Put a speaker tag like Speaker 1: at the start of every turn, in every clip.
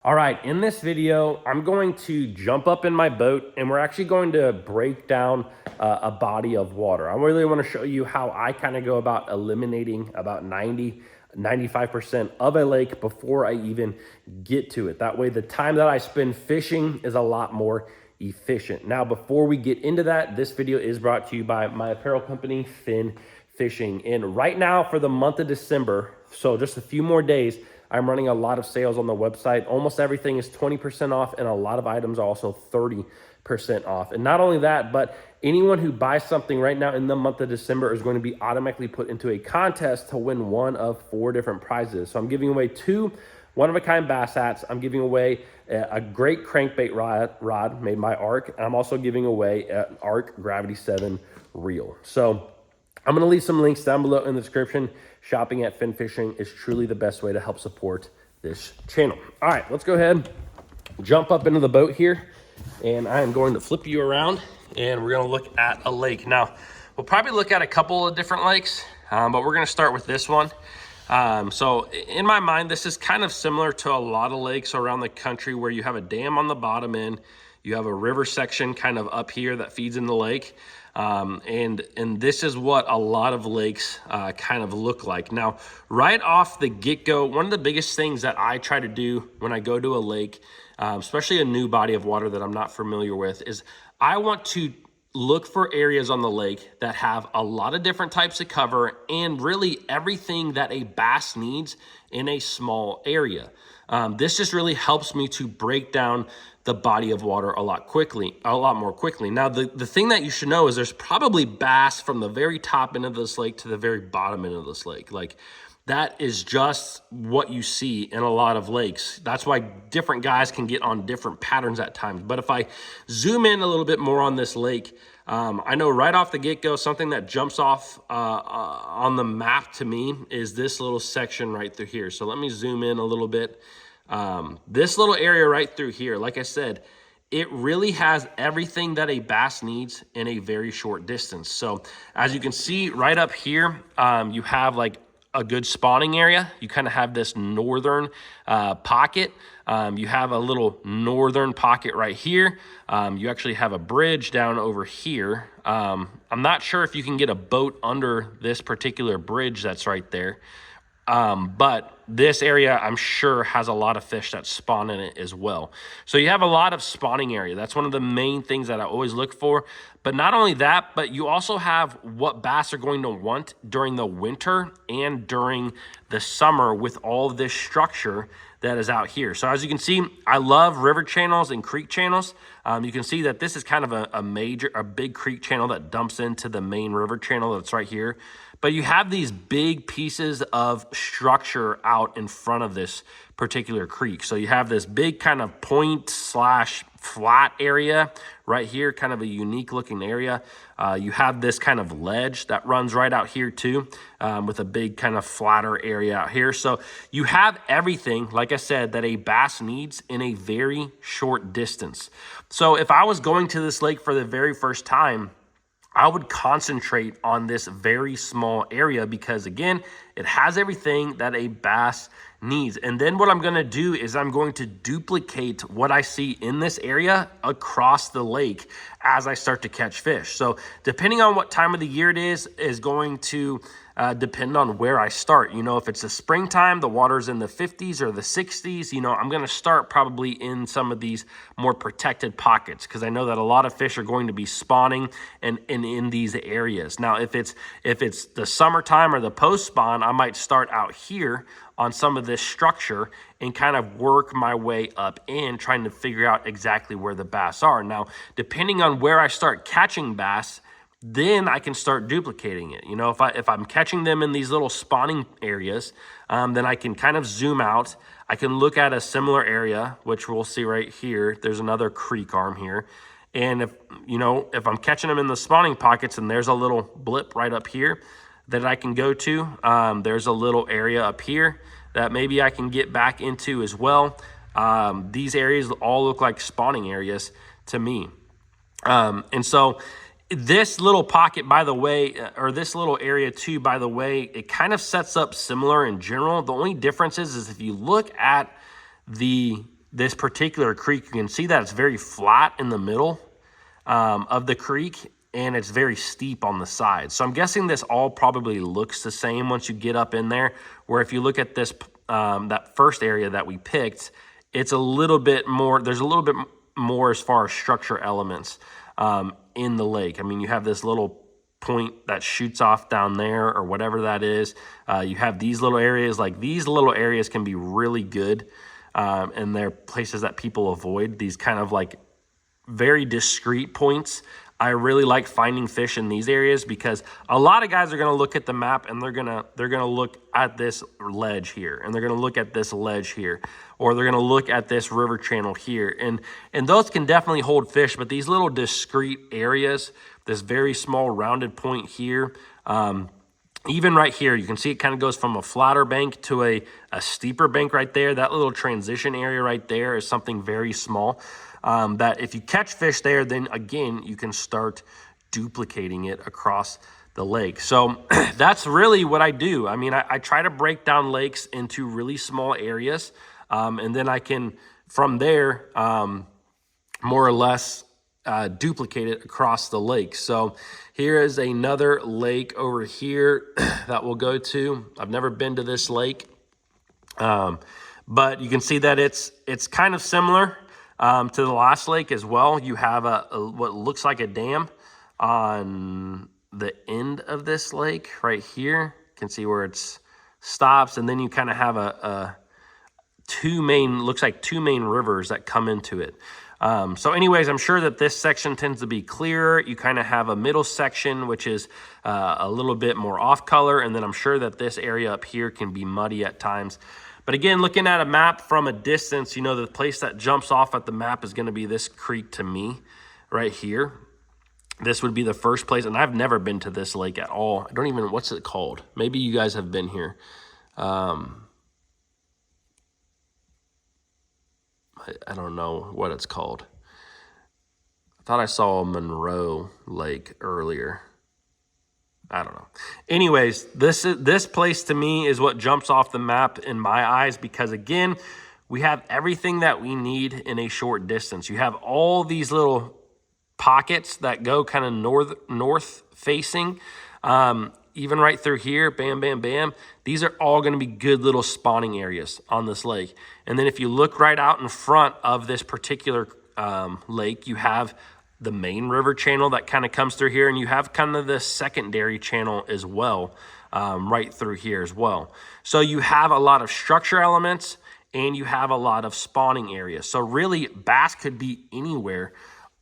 Speaker 1: All right, in this video, I'm going to jump up in my boat and we're actually going to break down a body of water. I really want to show you how I kind of go about eliminating about 95% of a lake before I even get to it. That way the time that I spend fishing is a lot more efficient. Now, before we get into that, this video is brought to you by my apparel company, Fin Fishing. And right now for the month of December, so just a few more days, I'm running a lot of sales on the website. Almost everything is 20% off, and a lot of items are also 30% off. And not only that, but anyone who buys something right now in the month of December is going to be automatically put into a contest to win one of 4 different prizes. So I'm giving away 2 one-of-a-kind bass hats. I'm giving away a great crankbait rod made by Arc. And I'm also giving away an Arc Gravity 7 reel. So I'm going to leave some links down below in the description. Shopping at Fin Fishing is truly the best way to help support this channel. All right, let's go ahead, jump up into the boat here, and I am going to flip you around, and we're going to look at a lake. Now, we'll probably look at a couple of different lakes, but we're going to start with this one. So in my mind, this is kind of similar to a lot of lakes around the country where you have a dam on the bottom end, you have a river section kind of up here that feeds in the lake. And this is what a lot of lakes kind of look like. Now, right off the get-go, one of the biggest things that I try to do when I go to a lake, especially a new body of water that I'm not familiar with, is I want to look for areas on the lake that have a lot of different types of cover and really everything that a bass needs in a small area. This just really helps me to break down the body of water a lot more quickly. Now, the thing that you should know is there's probably bass from the very top end of this lake to the very bottom end of this lake. Like, that is just what you see in a lot of lakes. That's why different guys can get on different patterns at times. But if I zoom in a little bit more on this lake, I know right off the get-go, something that jumps off on the map to me is this little section right through here. So let me zoom in a little bit. This little area right through here, like I said, it really has everything that a bass needs in a very short distance. So as you can see right up here, you have like a good spawning area. You kind of have this northern pocket. You have a little northern pocket right here. You actually have a bridge down over here. I'm not sure if you can get a boat under this particular bridge that's right there. But this area, I'm sure, has a lot of fish that spawn in it as well. So you have a lot of spawning area. That's one of the main things that I always look for. But not only that, but you also have what bass are going to want during the winter and during the summer with all of this structure that is out here. So as you can see, I love river channels and creek channels. You can see that this is kind of a big creek channel that dumps into the main river channel that's right here. But you have these big pieces of structure out in front of this particular creek. So you have this big kind of point slash flat area right here, kind of a unique looking area. You have this kind of ledge that runs right out here too, with a big kind of flatter area out here. So you have everything, like I said, that a bass needs in a very short distance. So if I was going to this lake for the very first time, I would concentrate on this very small area because, again, it has everything that a bass needs. And then what I'm going to do is I'm going to duplicate what I see in this area across the lake as I start to catch fish. So depending on what time of the year it is going to depend on where I start. You know, if it's the springtime, the water's in the 50s or the 60s, you know, I'm going to start probably in some of these more protected pockets because I know that a lot of fish are going to be spawning and in these areas. Now, if it's the summertime or the post spawn, I might start out here on some of this structure and kind of work my way up in trying to figure out exactly where the bass are. Now, depending on where I start catching bass, then I can start duplicating it. You know, if I'm catching them in these little spawning areas, then I can kind of zoom out. I can look at a similar area, which we'll see right here. There's another creek arm here. And if I'm catching them in the spawning pockets and there's a little blip right up here that I can go to, there's a little area up here that maybe I can get back into as well. These areas all look like spawning areas to me. And so this little pocket, by the way, or this little area too, by the way, it kind of sets up similar in general. The only difference is if you look at the this particular creek, you can see that it's very flat in the middle of the creek, and it's very steep on the side. So I'm guessing this all probably looks the same once you get up in there, where if you look at this, that first area that we picked, it's a little bit more, there's a little bit more as far as structure elements in the lake. I mean, you have this little point that shoots off down there or whatever that is. You have these little areas. Like, these little areas can be really good, and they're places that people avoid, these kind of like very discrete points. I really like finding fish in these areas because a lot of guys are going to look at the map and they're going to look at this ledge here, and they're going to look at this ledge here, or they're going to look at this river channel here, and those can definitely hold fish. But these little discrete areas, this very small rounded point here, even right here, you can see it kind of goes from a flatter bank to a steeper bank right there. That little transition area right there is something very small. That if you catch fish there, then again, you can start duplicating it across the lake. So that's really what I do. I mean, I try to break down lakes into really small areas, and then I can, from there, more or less duplicate it across the lake. So here is another lake over here that we'll go to. I've never been to this lake, but you can see that it's kind of similar to the last lake as well. You have a what looks like a dam on the end of this lake right here. You can see where it stops, and then you kind of have looks like two main rivers that come into it. So anyways, I'm sure that this section tends to be clearer. You kind of have a middle section, which is a little bit more off color, and then I'm sure that this area up here can be muddy at times. But again, looking at a map from a distance, you know, the place that jumps off at the map is going to be this creek to me right here. This would be the first place, and I've never been to this lake at all. I don't even, what's it called? Maybe you guys have been here. I don't know what it's called. I thought I saw Monroe Lake earlier. I don't know. Anyways, this place to me is what jumps off the map in my eyes, because again, we have everything that we need in a short distance. You have all these little pockets that go kind of north facing, even right through here, bam, bam, bam. These are all going to be good little spawning areas on this lake. And then if you look right out in front of this particular lake, you have the main river channel that kind of comes through here, and you have kind of the secondary channel as well, right through here as well. So you have a lot of structure elements, and you have a lot of spawning areas. So really, bass could be anywhere,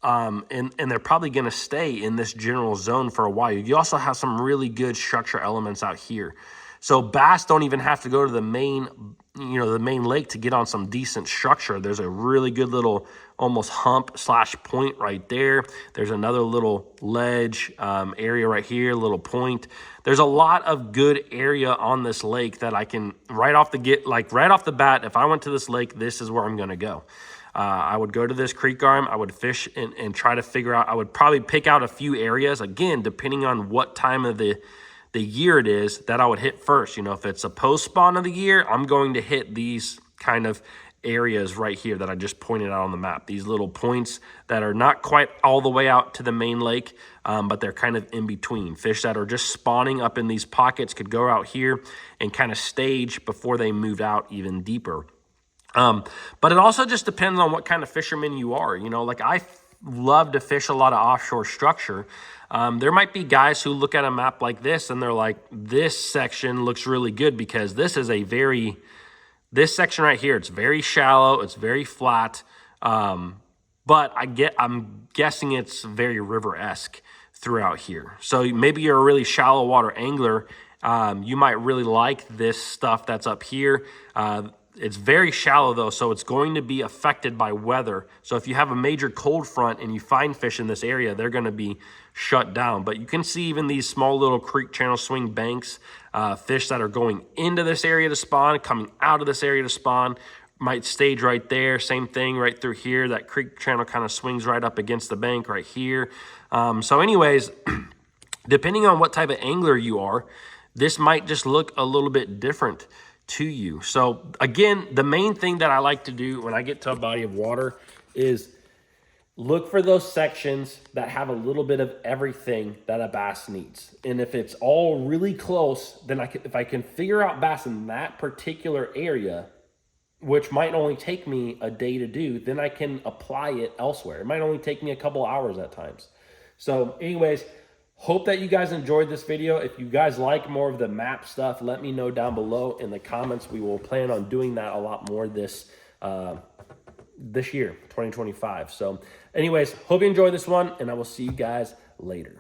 Speaker 1: and they're probably going to stay in this general zone for a while. You also have some really good structure elements out here. So bass don't even have to go to the main, the main lake to get on some decent structure. There's a really good little almost hump / point right there. There's another little ledge area right here, little point. There's a lot of good area on this lake that I can right off the bat, if I went to this lake, this is where I'm going to go. I would go to this creek arm. I would fish and try to figure out. I would probably pick out a few areas, again, depending on what time of the year it is, that I would hit first. If it's a post spawn of the year, I'm going to hit these kind of areas right here that I just pointed out on the map. These little points that are not quite all the way out to the main lake, but they're kind of in between. Fish that are just spawning up in these pockets could go out here and kind of stage before they moved out even deeper. But it also just depends on what kind of fisherman you are. Like I love to fish a lot of offshore structure. There might be guys who look at a map like this and they're like, this section looks really good because this is this section right here, it's very shallow, it's very flat, but I'm guessing it's very river-esque throughout here. So maybe you're a really shallow water angler, you might really like this stuff that's up here. It's very shallow though, so it's going to be affected by weather. So if you have a major cold front and you find fish in this area, they're going to be shut down. But you can see even these small little creek channel swing banks, fish that are going into this area to spawn, coming out of this area to spawn, might stage right there. Same thing right through here. That creek channel kind of swings right up against the bank right here. So anyways, depending on what type of angler you are, this might just look a little bit different to you. So again, the main thing that I like to do when I get to a body of water is look for those sections that have a little bit of everything that a bass needs. And if it's all really close, then if I can figure out bass in that particular area, which might only take me a day to do, then I can apply it elsewhere. It might only take me a couple hours at times. So anyways, hope that you guys enjoyed this video. If you guys like more of the map stuff, let me know down below in the comments. We will plan on doing that a lot more this year, 2025. So anyways, hope you enjoyed this one, and I will see you guys later.